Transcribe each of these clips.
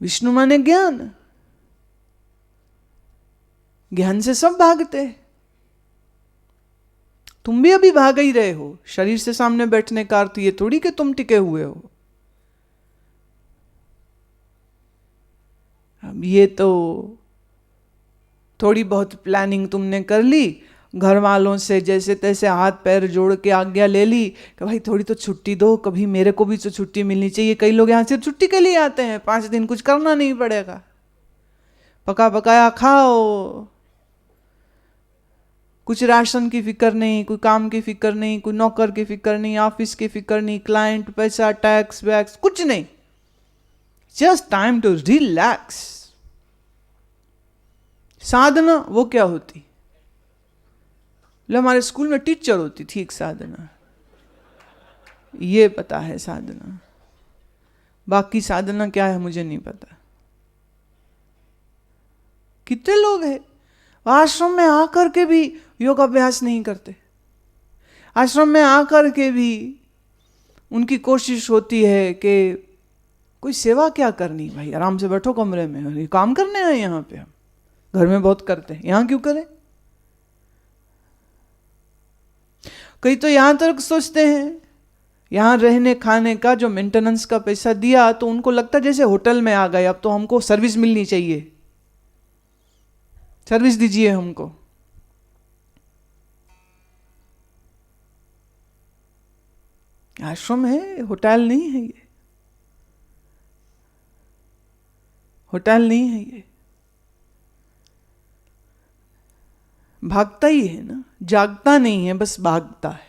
विष्णु माने ज्ञान, ज्ञान से सब भागते हैं। तुम भी अभी भाग ही रहे हो। शरीर से सामने बैठने का अर्थ ये थोड़ी कि तुम टिके हुए हो। अब ये तो थोड़ी बहुत प्लानिंग तुमने कर ली, घर वालों से जैसे तैसे हाथ पैर जोड़ के आज्ञा ले ली कि भाई थोड़ी तो छुट्टी दो, कभी मेरे को भी तो छुट्टी मिलनी चाहिए। कई लोग यहाँ सिर्फ छुट्टी के लिए आते हैं, 5 दिन कुछ करना नहीं पड़ेगा, पका पकाया खाओ, कुछ राशन की फिक्र नहीं, कोई काम की फिक्र नहीं, कोई नौकर की फिक्र नहीं, ऑफिस की फिक्र नहीं, क्लाइंट, पैसा, टैक्स वैक्स कुछ नहीं, जस्ट टाइम टू रिलैक्स। साधना वो क्या होती? हमारे स्कूल में टीचर होती थी एक साधना, ये पता है साधना, बाकी साधना क्या है मुझे नहीं पता। कितने लोग हैं आश्रम में आकर के भी योग अभ्यास नहीं करते, आश्रम में आकर के भी उनकी कोशिश होती है कि कोई सेवा क्या करनी, भाई आराम से बैठो कमरे में, काम करने आए यहाँ पे, हम घर में बहुत करते हैं, यहाँ क्यों करें। कई तो यहां तक सोचते हैं यहां रहने खाने का जो मेंटेनेंस का पैसा दिया तो उनको लगता है जैसे होटल में आ गए, अब तो हमको सर्विस मिलनी चाहिए, सर्विस दीजिए हमको। आश्रम है, होटल नहीं है ये, होटल नहीं है ये। भागता ही है ना, जागता नहीं है, बस भागता है।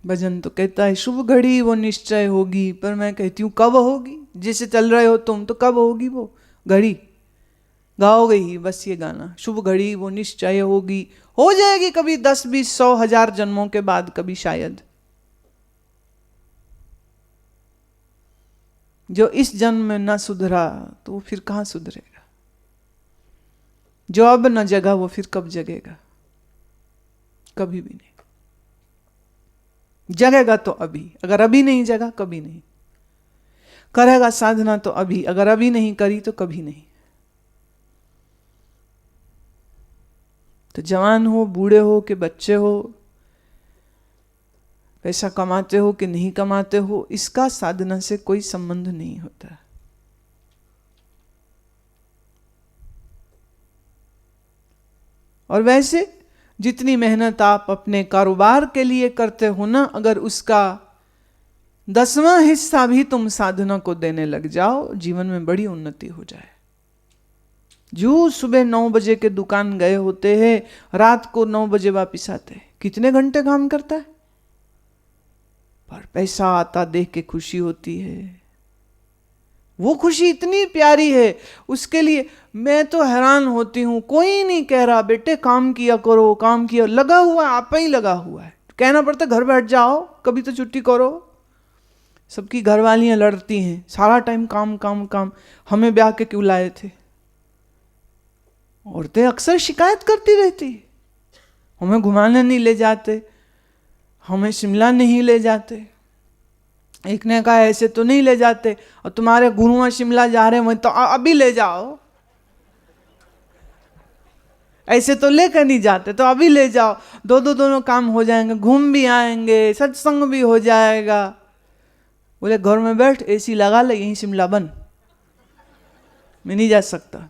भजन तो कहता है शुभ घड़ी वो निश्चय होगी, पर मैं कहती हूं कब होगी? जैसे चल रहे हो तुम तो कब होगी वो घड़ी? गाओगे ही बस ये गाना, शुभ घड़ी वो निश्चय होगी, हो जाएगी कभी 10, 20, 100, 1000 जन्मों के बाद कभी शायद। जो इस जन्म में न सुधरा तो वो फिर कहां सुधरेगा? जो अब न जगा वो फिर कब जगेगा? कभी भी नहीं जगेगा। तो अभी, अगर अभी नहीं जगा कभी नहीं करेगा साधना, तो अभी, अगर अभी नहीं करी तो कभी नहीं। तो जवान हो, बूढ़े हो कि बच्चे हो, पैसा कमाते हो कि नहीं कमाते हो, इसका साधना से कोई संबंध नहीं होता। और वैसे जितनी मेहनत आप अपने कारोबार के लिए करते हो ना, अगर उसका 10वां हिस्सा भी तुम साधना को देने लग जाओ, जीवन में बड़ी उन्नति हो जाए। जो सुबह 9 बजे के दुकान गए होते हैं, रात को 9 बजे वापिस आते हैं, कितने घंटे काम करता है, पर पैसा आता देख के खुशी होती है। वो खुशी इतनी प्यारी है, उसके लिए मैं तो हैरान होती हूं। कोई नहीं कह रहा बेटे काम किया करो, काम किया, लगा हुआ है, आप ही लगा हुआ है। कहना पड़ता घर बैठ जाओ, कभी तो छुट्टी करो। सबकी घरवालियां लड़ती हैं, सारा टाइम काम काम काम, हमें ब्याह के क्यों लाए थे। औरतें अक्सर शिकायत करती रहती, हमें घुमाने नहीं ले जाते, हमें शिमला नहीं ले जाते। एक ने कहा ऐसे तो नहीं ले जाते, और तुम्हारे गुरुआ शिमला जा रहे हैं तो अभी ले जाओ, ऐसे तो लेकर नहीं जाते तो अभी ले जाओ, दोनों काम हो जाएंगे, घूम भी आएंगे, सत्संग भी हो जाएगा। बोले घर में बैठ, एसी लगा ले, यहीं शिमला बन, मैं नहीं जा सकता।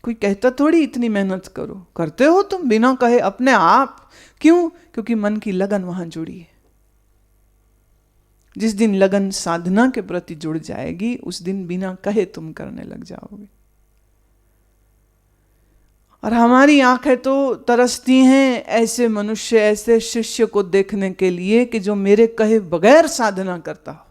कोई कहता थोड़ी इतनी मेहनत करो, करते हो तुम बिना कहे अपने आप। क्यों? क्योंकि मन की लगन वहां जुड़ी है। जिस दिन लगन साधना के प्रति जुड़ जाएगी, उस दिन बिना कहे तुम करने लग जाओगे। और हमारी आंखें तो तरसती हैं ऐसे मनुष्य, ऐसे शिष्य को देखने के लिए कि जो मेरे कहे बगैर साधना करता हो।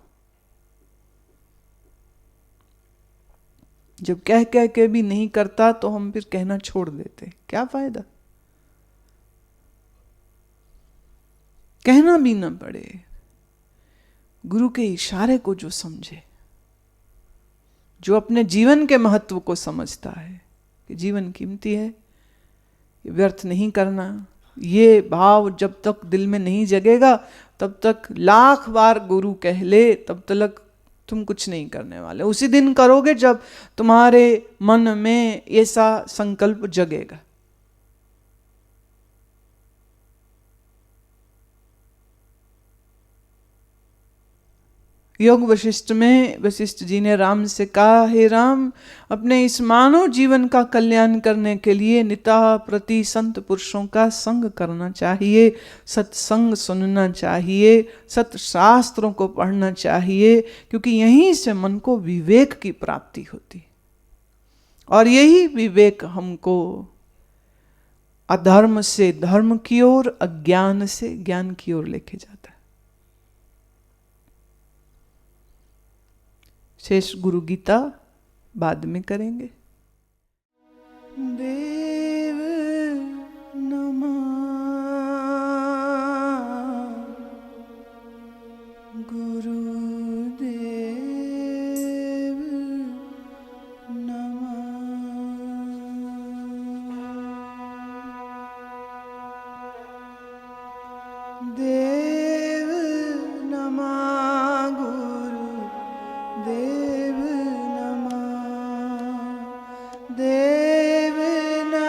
जब कह कह के भी नहीं करता तो हम फिर कहना छोड़ देते, क्या फायदा? कहना भी ना पड़े। गुरु के इशारे को जो समझे, जो अपने जीवन के महत्व को समझता है कि जीवन कीमती है, ये व्यर्थ नहीं करना, ये भाव जब तक दिल में नहीं जगेगा तब तक लाख बार गुरु कह ले, तब तक तुम कुछ नहीं करने वाले। उसी दिन करोगे जब तुम्हारे मन में ऐसा संकल्प जगेगा। योग वशिष्ठ में वशिष्ठ जी ने राम से कहा, हे राम, अपने इस मानव जीवन का कल्याण करने के लिए नितः प्रति संत पुरुषों का संग करना चाहिए, सत्संग सुनना चाहिए, सत्शास्त्रों को पढ़ना चाहिए, क्योंकि यहीं से मन को विवेक की प्राप्ति होती। और यही विवेक हमको अधर्म से धर्म की ओर, अज्ञान से ज्ञान की ओर लेके जाता है। शेष गुरु गीता बाद में करेंगे। देव नमः गुरुदेव नमः। देव नमः गुरुदेव नमः। देव नमः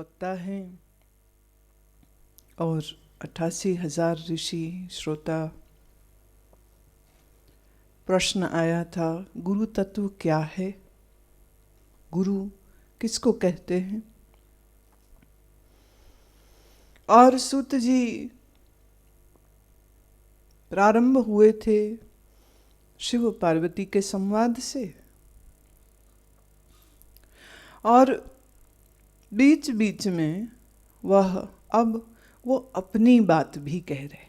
वक्ता हैं और 88,000 ऋषि श्रोता। प्रश्न आया था, गुरु तत्व क्या है? गुरु किसको कहते हैं? और सूत जी प्रारंभ हुए थे शिव पार्वती के संवाद से, और बीच बीच में अब वो अपनी बात भी कह रहे,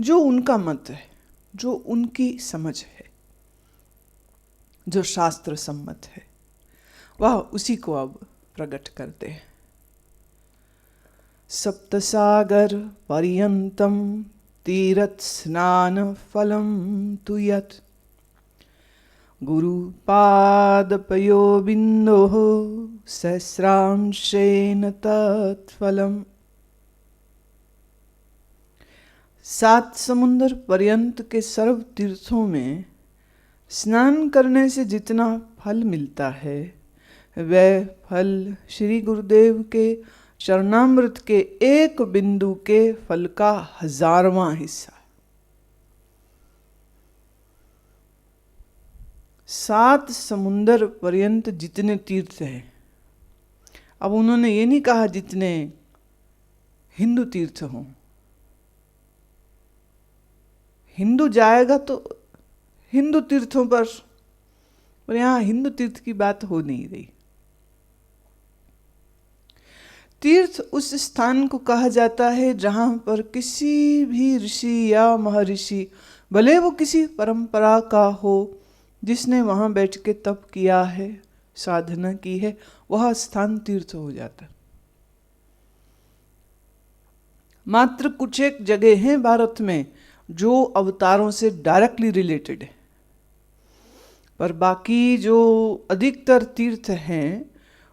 जो उनका मत है, जो उनकी समझ है, जो शास्त्र सम्मत है, वह उसी को अब प्रकट करते हैं। सप्तसागर पर्यंतम तीरथ स्नान फलम तु यत् गुरुपादपयो बिन्दोः सहस्रांशेन तत्फलम्। 7 समुद्र पर्यंत के सर्व तीर्थों में स्नान करने से जितना फल मिलता है, वह फल श्री गुरुदेव के चरणामृत के एक बिंदु के फल का 1000वां हिस्सा। 7 समुंदर पर्यंत जितने तीर्थ हैं, अब उन्होंने ये नहीं कहा जितने हिंदू तीर्थ हों। हिंदू जाएगा तो हिंदू तीर्थों पर यहाँ हिंदू तीर्थ की बात हो नहीं रही। तीर्थ उस स्थान को कहा जाता है जहाँ पर किसी भी ऋषि या महर्षि, भले वो किसी परंपरा का हो, जिसने वहाँ बैठ के तप किया है, साधना की है, वह स्थान तीर्थ हो जाता है। मात्र कुछ एक जगह हैं भारत में जो अवतारों से डायरेक्टली रिलेटेड है, पर बाकी जो अधिकतर तीर्थ हैं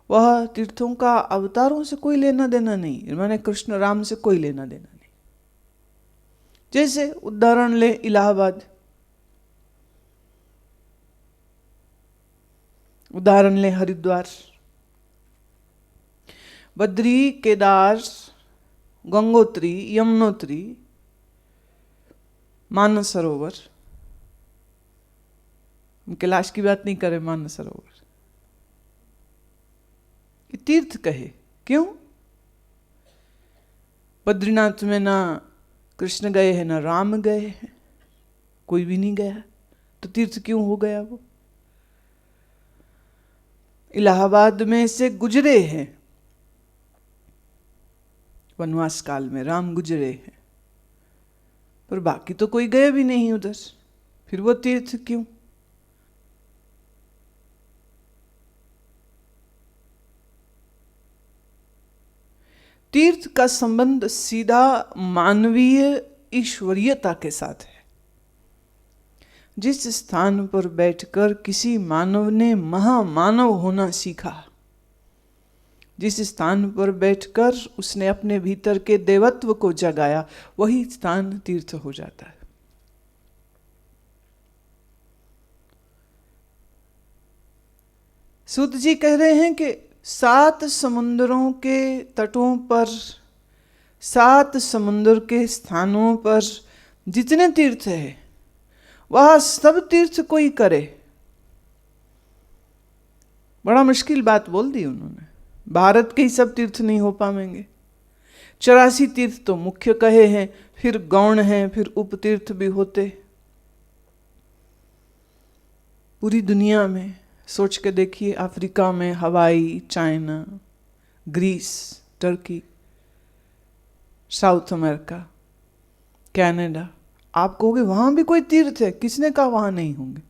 वह तीर्थों का अवतारों से कोई लेना देना नहीं, माने कृष्ण राम से कोई लेना देना नहीं। जैसे उदाहरण ले इलाहाबाद, उदाहरण ले हरिद्वार, बद्री, केदार, गंगोत्री, यमुनोत्री, मानस सरोवर, कैलाश की बात नहीं करे, मानस सरोवर तीर्थ कहे। क्यों? बद्रीनाथ में ना कृष्ण गए हैं ना राम गए हैं, कोई भी नहीं गया, तो तीर्थ क्यों हो गया वो? इलाहाबाद में से गुजरे हैं वनवास काल में, राम गुजरे हैं, पर बाकी तो कोई गए भी नहीं उधर, फिर वो तीर्थ क्यों? तीर्थ का संबंध सीधा मानवीय ईश्वरीयता के साथ है। जिस स्थान पर बैठकर किसी मानव ने महामानव होना सीखा, जिस स्थान पर बैठकर उसने अपने भीतर के देवत्व को जगाया, वही स्थान तीर्थ हो जाता है। सूत जी कह रहे हैं कि 7 समुद्रों के तटों पर, 7 समुद्र के स्थानों पर जितने तीर्थ है, वह सब तीर्थ कोई करे। बड़ा मुश्किल बात बोल दी उन्होंने। भारत के ही सब तीर्थ नहीं हो पाएंगे। 84 तीर्थ तो मुख्य कहे हैं, फिर गौण हैं, फिर उपतीर्थ भी होते। पूरी दुनिया में सोच के देखिए, अफ्रीका में Hawaii, China, Greece, Turkey, South America, Canada, आप कहोगे वहां भी कोई तीर्थ है? किसने कहा वहां नहीं होंगे?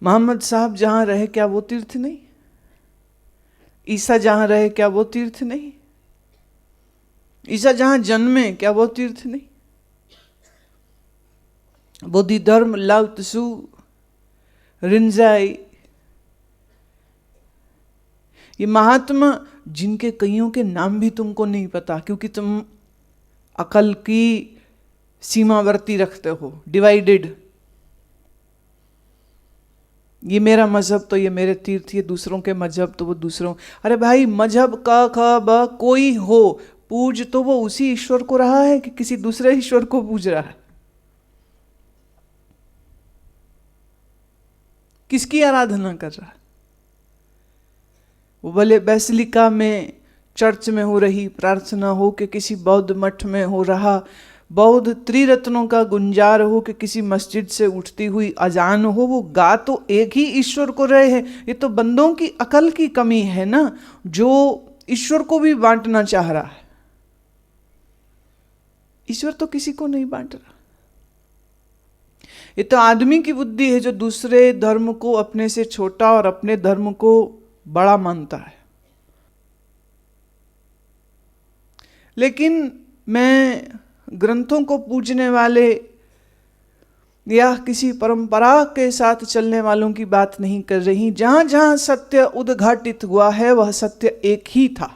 मोहम्मद साहब जहां रहे, क्या वो तीर्थ नहीं? ईसा जहां रहे, क्या वो तीर्थ नहीं? ईसा जहां जन्मे, क्या वो तीर्थ नहीं? बोधि धर्म, लाओ त्सु, रिंजाई, ये महात्मा जिनके कईयों के नाम भी तुमको नहीं पता, क्योंकि तुम अकल की सीमावर्ती रखते हो, डिवाइडेड। ये मेरा मजहब तो ये मेरे तीर्थ, ये दूसरों के मजहब तो वो दूसरों। अरे भाई, मजहब का ख ब कोई हो, पूज तो वो उसी ईश्वर को रहा है कि किसी दूसरे ईश्वर को पूज रहा है? किसकी आराधना कर रहा है? वो भले बेसिलिका में, चर्च में हो रही प्रार्थना हो कि किसी बौद्ध मठ में हो रहा बौद्ध त्रिरत्नों का गुंजार हो कि किसी मस्जिद से उठती हुई अजान हो, वो गा तो एक ही ईश्वर को रहे हैं। ये तो बंदों की अकल की कमी है ना, जो ईश्वर को भी बांटना चाह रहा है। ईश्वर तो किसी को नहीं बांट रहा। ये तो आदमी की बुद्धि है जो दूसरे धर्म को अपने से छोटा और अपने धर्म को बड़ा मानता है। लेकिन मैं ग्रंथों को पूजने वाले या किसी परंपरा के साथ चलने वालों की बात नहीं कर रही। जहां जहां सत्य उद्घाटित हुआ है वह सत्य एक ही था।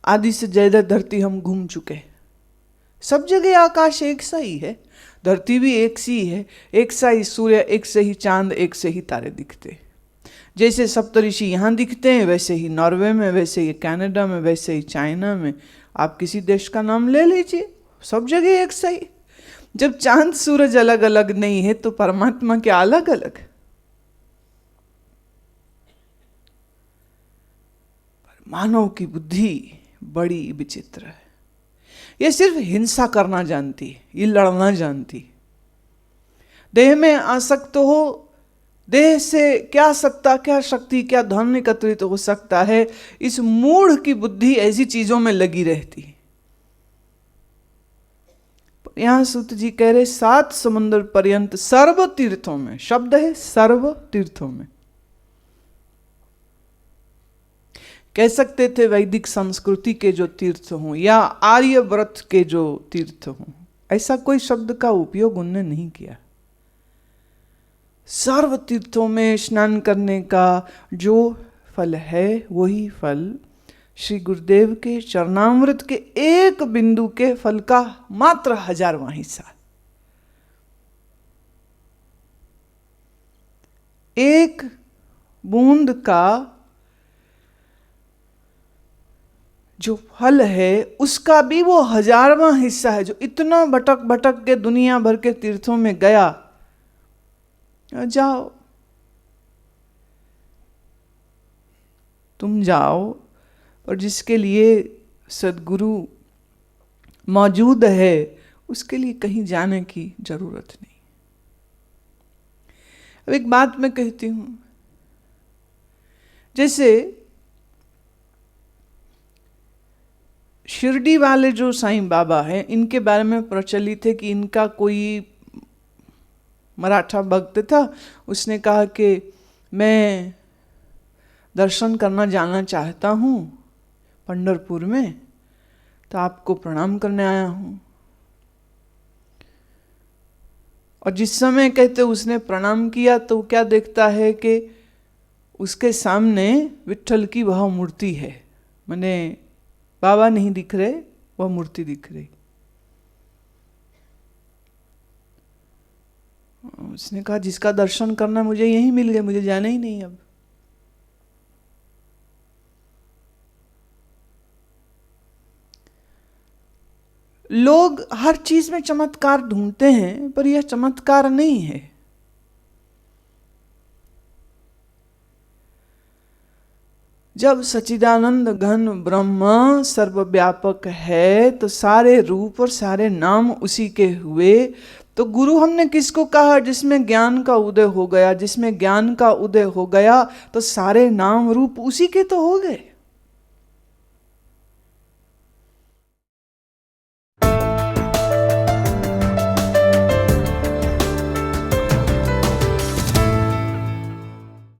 आदि से जयदा धरती हम घूम चुके। सब जगह आकाश एक सा ही है, धरती भी एक सी है, एक सा ही सूर्य, एक से ही चांद, एक से ही तारे दिखते। जैसे सप्तऋषि यहाँ दिखते हैं वैसे ही नॉर्वे में, वैसे ही कनाडा में, वैसे ही चाइना में। आप किसी देश का नाम ले लीजिए, सब जगह एक सा ही। जब चांद सूरज अलग अलग नहीं है तो परमात्मा क्या अलग अलग? पर मानव की बुद्धि बड़ी विचित्र है। ये सिर्फ हिंसा करना जानती है, ये लड़ना जानती। देह में आसक्त हो, देह से क्या सत्ता, क्या शक्ति, क्या धन एकत्रित हो सकता है, इस मूढ़ की बुद्धि ऐसी चीजों में लगी रहती। यहां सूत जी कह रहे 7 समुद्र पर्यंत सर्व तीर्थों में, शब्द है सर्व तीर्थों में। कह सकते थे वैदिक संस्कृति के जो तीर्थ हों या आर्य व्रत के जो तीर्थ हों, ऐसा कोई शब्द का उपयोग उनने नहीं किया। सर्व तीर्थों में स्नान करने का जो फल है वही फल श्री गुरुदेव के चरणामृत के एक बिंदु के फल का मात्र 1000वां हिस्सा। एक बूंद का जो फल है उसका भी वो 1000वां हिस्सा है, जो इतना भटक भटक के दुनिया भर के तीर्थों में गया। जाओ, तुम जाओ, और जिसके लिए सद्गुरु मौजूद है उसके लिए कहीं जाने की जरूरत नहीं। अब एक बात मैं कहती हूं, जैसे शिरडी वाले जो साईं बाबा हैं, इनके बारे में प्रचलित है कि इनका कोई मराठा भक्त था, उसने कहा कि मैं दर्शन करना जाना चाहता हूँ पंढरपुर में, तो आपको प्रणाम करने आया हूँ। और जिस समय कहते उसने प्रणाम किया तो क्या देखता है कि उसके सामने विट्ठल की वह मूर्ति है, माने बाबा नहीं दिख रहे, वह मूर्ति दिख रही। उसने कहा जिसका दर्शन करना मुझे यहीं मिल गया, मुझे जाना ही नहीं। अब लोग हर चीज में चमत्कार ढूंढते हैं, पर यह चमत्कार नहीं है। जब सच्चिदानंद घन ब्रह्म सर्वव्यापक है तो सारे रूप और सारे नाम उसी के हुए। तो गुरु हमने किसको कहा? जिसमें ज्ञान का उदय हो गया। जिसमें ज्ञान का उदय हो गया तो सारे नाम रूप उसी के तो हो गए।